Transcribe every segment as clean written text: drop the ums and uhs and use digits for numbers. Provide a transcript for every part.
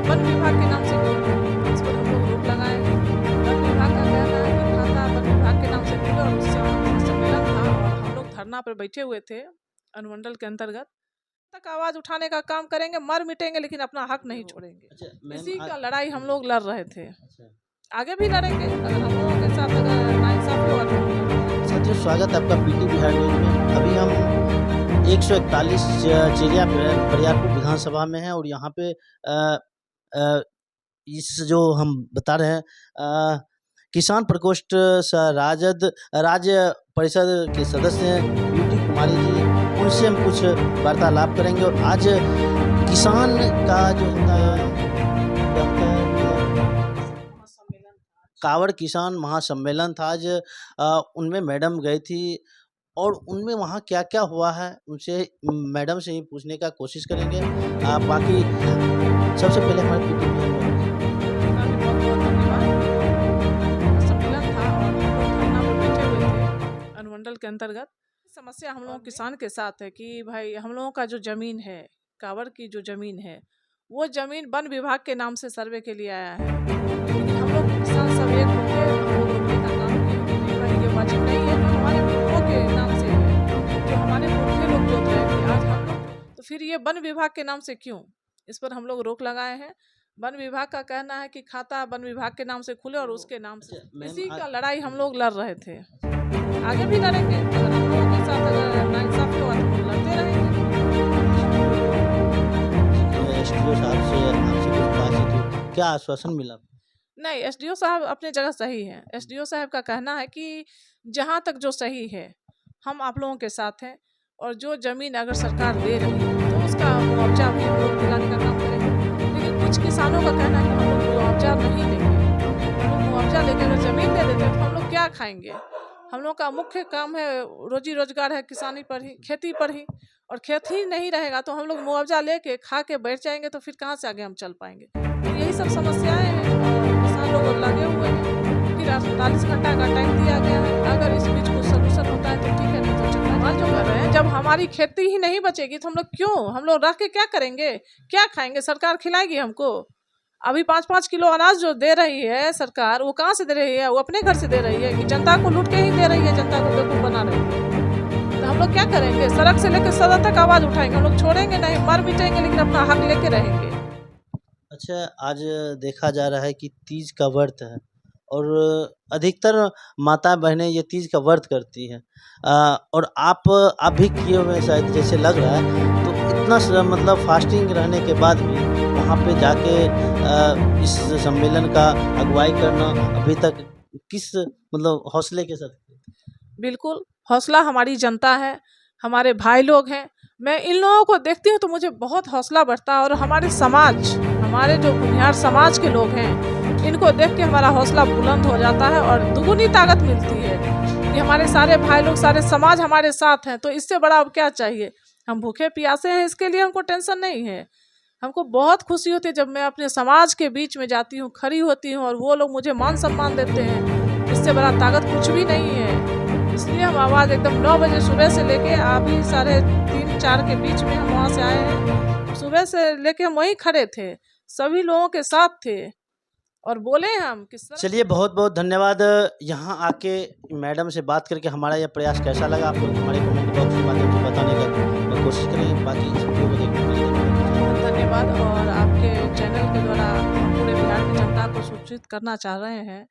One विभाग के नाम से क्यों? इस पर हम लोग रोक लगाए हैं। वन विभाग का कहना है कि खाता वन विभाग के नाम से खुले और उससे सम्मेलन था और हम लोग धरना पर बैठे हुए थे अनुमंडल के अंतर्गत तक आवाज उठाने का काम करेंगे, मर मिटेंगे लेकिन अपना हक नहीं छोड़ेंगे। अच्छा इसी का लड़ाई हम लोग लड़ रहे थे, अच्छा आगे भी लड़ेंगे। अगर हम लोगों के साथ अगर नाइंसाफी हुआ तो हम लड़ेंगे। साथियों, स्वागत है आपका पीटी बिहार न्यूज में। अभी हम 141 चिड़िया बरियारपुर विधानसभा में हैं और यहाँ पे इस जो हम बता रहे हैं किसान प्रकोष्ठ राजद राज्य परिषद के सदस्य हैं ब्यूटी कुमारी जी, उनसे हम कुछ वार्तालाप करेंगे। और आज किसान का जो होता है कावड़ किसान महासम्मेलन था आज, उनमें मैडम गई थी और उनमें वहाँ क्या क्या हुआ है उनसे मैडम से ही पूछने का कोशिश करेंगे। बाकी सबसे पहले हमारे पीटी सम्मेलन था और हम लोग धरना पर बैठे हुए थे अनुमंडल के अंतर्गत। समस्या हम लोग किसान के साथ है कि भाई हम लोगों का जो जमीन है, कावड़ की जो जमीन है, वो जमीन वन विभाग के नाम से सर्वे के लिए आया है, लेकिन हम लोग किसान सब एक होकर हम लोग रोकने का काम किए कि नहीं भाई ये वाजिब नहीं है, जो हमारे पुरखों के नाम से है, जो हमारे पुरखे लोग जोत रहे थे आज हम लोग, तो फिर ये वन विभाग के नाम से क्यों? इस पर हम लोग रोक लगाए हैं। वन विभाग का कहना है कि खाता वन विभाग के नाम से खुले और उसके नाम से, इसी का लड़ाई हम लोग लड़ रहे थे, आगे भी लड़ेंगे। अगर हम लोगों के साथ अगर नाइंसाफी हुआ तो हम लड़ते रहेंगे। एसडीओ साहब से आपसे कुछ बातचीत हुई, क्या आश्वासन मिला? नहीं, एसडीओ साहब अपने जगह सही है। एसडीओ साहब का कहना है कि जहाँ तक जो सही है हम आप लोगों के साथ हैं और जो ज़मीन अगर सरकार दे रही है तो उसका मुआवजा भी हम लोग दिलाने का काम करेंगे। लेकिन कुछ किसानों का कहना है कि हम लोग मुआवजा नहीं देंगे, हम लोग मुआवजा लेकर अगर ज़मीन दे देते हैं तो हम लोग क्या खाएंगे? हम लोग का मुख्य काम है, रोजी रोजगार है किसानी पर ही, खेती पर ही, और खेती नहीं रहेगा तो हम लोग मुआवजा लेके खा के बैठ जाएंगे तो फिर कहाँ से आगे हम चल पाएंगे? तो यही सब समस्याएं हैं और किसान लोग लगे हुए हैं। फिर 48 घंटा का टाइम दिया गया है, अगर इस बीच कुछ सोल्यूशन होता है तो ठीक है, नहीं तो चक्का जो कर रहे हैं। जब हमारी खेती ही नहीं बचेगी तो हम लोग रख के क्या करेंगे, क्या खाएंगे? सरकार खिलाएगी हमको? अभी 5-5 किलो अनाज जो दे रही है सरकार, वो कहाँ से दे रही है? वो अपने घर से दे रही है कि जनता को लूट के ही दे रही है, जनता को बेवकूफ बना रही है? तो हम लोग क्या करेंगे? सड़क से लेकर सदन तक आवाज उठाएंगे, हम लोग छोड़ेंगे नहीं, मर मिटेंगे लेकिन अपना हक लेके रहेंगे। अच्छा, आज देखा जा रहा है कि तीज का व्रत है और अधिकतर माता बहनें ये तीज का व्रत करती हैं, और आप भी किए हुए हैं शायद जैसे लग रहा है, तो इतना मतलब फास्टिंग रहने के बाद भी वहाँ पे जाके इस सम्मेलन का अगुवाई करना अभी तक किस मतलब हौसले के साथ? बिल्कुल, हौसला हमारी जनता है, हमारे भाई लोग हैं। मैं इन लोगों को देखती हूँ तो मुझे बहुत हौसला बढ़ता है और हमारे समाज, हमारे जो भूमिहार समाज के लोग हैं, इनको देख के हमारा हौसला बुलंद हो जाता है और दुगुनी ताकत मिलती है कि हमारे सारे भाई लोग, सारे समाज हमारे साथ हैं। तो इससे बड़ा अब क्या चाहिए? हम भूखे प्यासे हैं, इसके लिए हमको टेंशन नहीं है। हमको बहुत खुशी होती है जब मैं अपने समाज के बीच में जाती हूँ, खड़ी होती हूँ और वो लोग मुझे मान सम्मान देते हैं। इससे बड़ा ताकत कुछ भी नहीं है। इसलिए हम आवाज़ एकदम 9 बजे सुबह से लेके अभी 3:30-4 के बीच में हम वहाँ से आए हैं। सुबह से लेके हम वहीं खड़े थे, सभी लोगों के साथ थे और बोले हम किस तरह। चलिए, बहुत बहुत धन्यवाद। यहाँ आके मैडम से बात करके हमारा यह प्रयास कैसा लगा आप लोग हमारे कमेंट बॉक्स के माध्यम से बताने का कोशिश करेंगे। बाकी इस वीडियो को देखने के लिए धन्यवाद। और आपके चैनल के द्वारा हम पूरे बिहार की जनता को सूचित करना चाह रहे हैं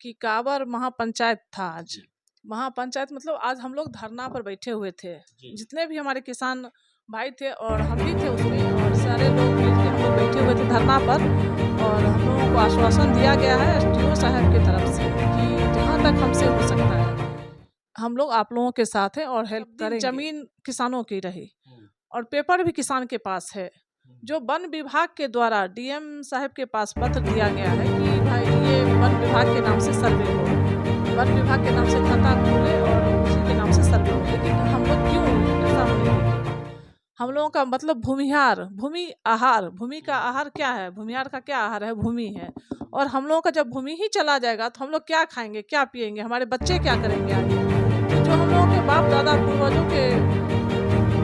कि कांवर महापंचायत था आज। महापंचायत मतलब आज हम लोग धरना पर बैठे हुए थे, जितने भी हमारे किसान भाई थे और हम भी थे उसमें, और सारे लोग मिलकर हम लोग बैठे हुए थे धरना पर। और हम लोगों को आश्वासन दिया गया है एसडीओ साहब की तरफ से कि जहाँ तक हमसे हो सकता है हम लोग आप लोगों के साथ हैं और हेल्प करेंगे। जमीन किसानों की रही और पेपर भी किसान के पास है, जो वन विभाग के द्वारा डीएम साहब के पास पत्र दिया गया है कि भाई ये वन विभाग के नाम से सर्वे हो, वन विभाग के नाम से खाता खुले और उसी के नाम से सर्वे हो। लेकिन हम लोग क्यों ऐसा होने देंगे? हम लोगों का मतलब भूमिहार, भूमि आहार, भूमि का आहार क्या है? भूमिहार का क्या आहार है? भूमि है। और हम लोगों का जब भूमि ही चला जाएगा तो हम लोग क्या खाएंगे, क्या पिएंगे, हमारे बच्चे क्या करेंगे आगे? तो जो हम लोगों के बाप दादा पूर्वजों के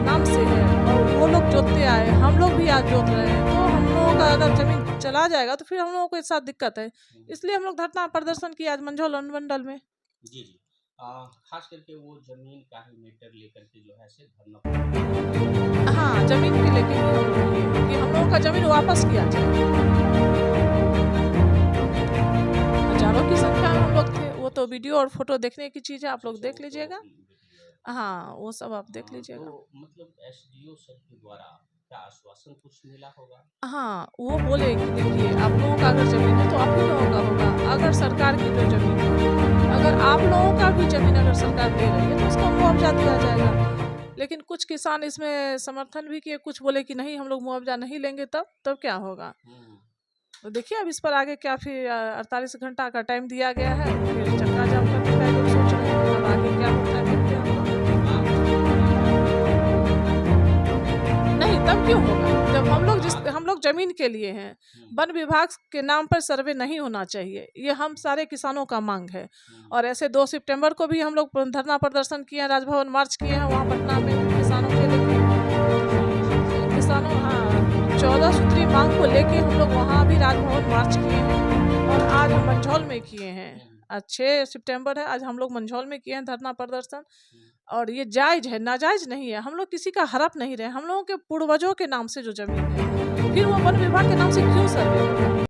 नाम से है और वो लोग जोतते आए, हम लोग भी आज जोत रहे हैं, तो हम लोगों का अगर जमीन चला जाएगा तो फिर हम लोगों को एक साथ दिक्कत है, इसलिए हम लोग धरना प्रदर्शन किया आज मंझौल अनुमंडल में। जी जी। खास करके वो जमीन का ही मैटर लेकर के जो है से धरना। हाँ, जमीन के लेके ही हम लोग किए कि हम लोगों का जमीन वापस किया जाए। हजारों की संख्या में हम लोग थे, वो तो वीडियो और फोटो देखने की चीज़ है, आप लोग देख लीजिएगा। हाँ, वो सब आप देख लीजिएगा। तो मतलब एसडीओ सर के द्वारा क्या आश्वासन कुछ मिला होगा? हाँ, वो बोले कि देखिए आप लोगों का अगर ज़मीन है तो आप ही लोगों का होगा, अगर सरकार की जो ज़मीन है, अगर आप लोगों का भी ज़मीन अगर सरकार दे रही है तो उसका मुआवजा दिया जाएगा। लेकिन कुछ किसान इसमें समर्थन भी किए, कुछ बोले कि नहीं हम लोग मुआवजा नहीं लेंगे, तब क्या होगा। तो देखिए अब इस पर आगे क्या, फिर 48 घंटा का टाइम दिया गया है, फिर चक्का जाम करने का लोग सोच रहे हैं, अब आगे क्या होता है देखते हैं हम लोग। नहीं, तब क्यों होगा जब हम लोग जमीन के लिए हैं। वन विभाग के नाम पर सर्वे नहीं होना चाहिए, ये हम सारे किसानों का मांग है। और ऐसे 2 सितंबर को भी हम लोग धरना प्रदर्शन किए हैं, राजभवन मार्च किए हैं वहाँ पटना में किसानों के लेके। किसानों, हाँ, 14 सूत्री मांग को लेके हम लोग वहाँ भी राजभवन मार्च किए हैं, और आज हम मंझौल में किए हैं। आज 6 सितंबर है, आज हम लोग मंझौल में किए हैं धरना प्रदर्शन। और ये जायज़ है, नाजायज़ नहीं है। हम लोग किसी का हड़प नहीं रहे, हम लोगों के पूर्वजों के नाम से जो जमीन है, फिर वो वन विभाग के नाम से क्यों सर्वे होगा।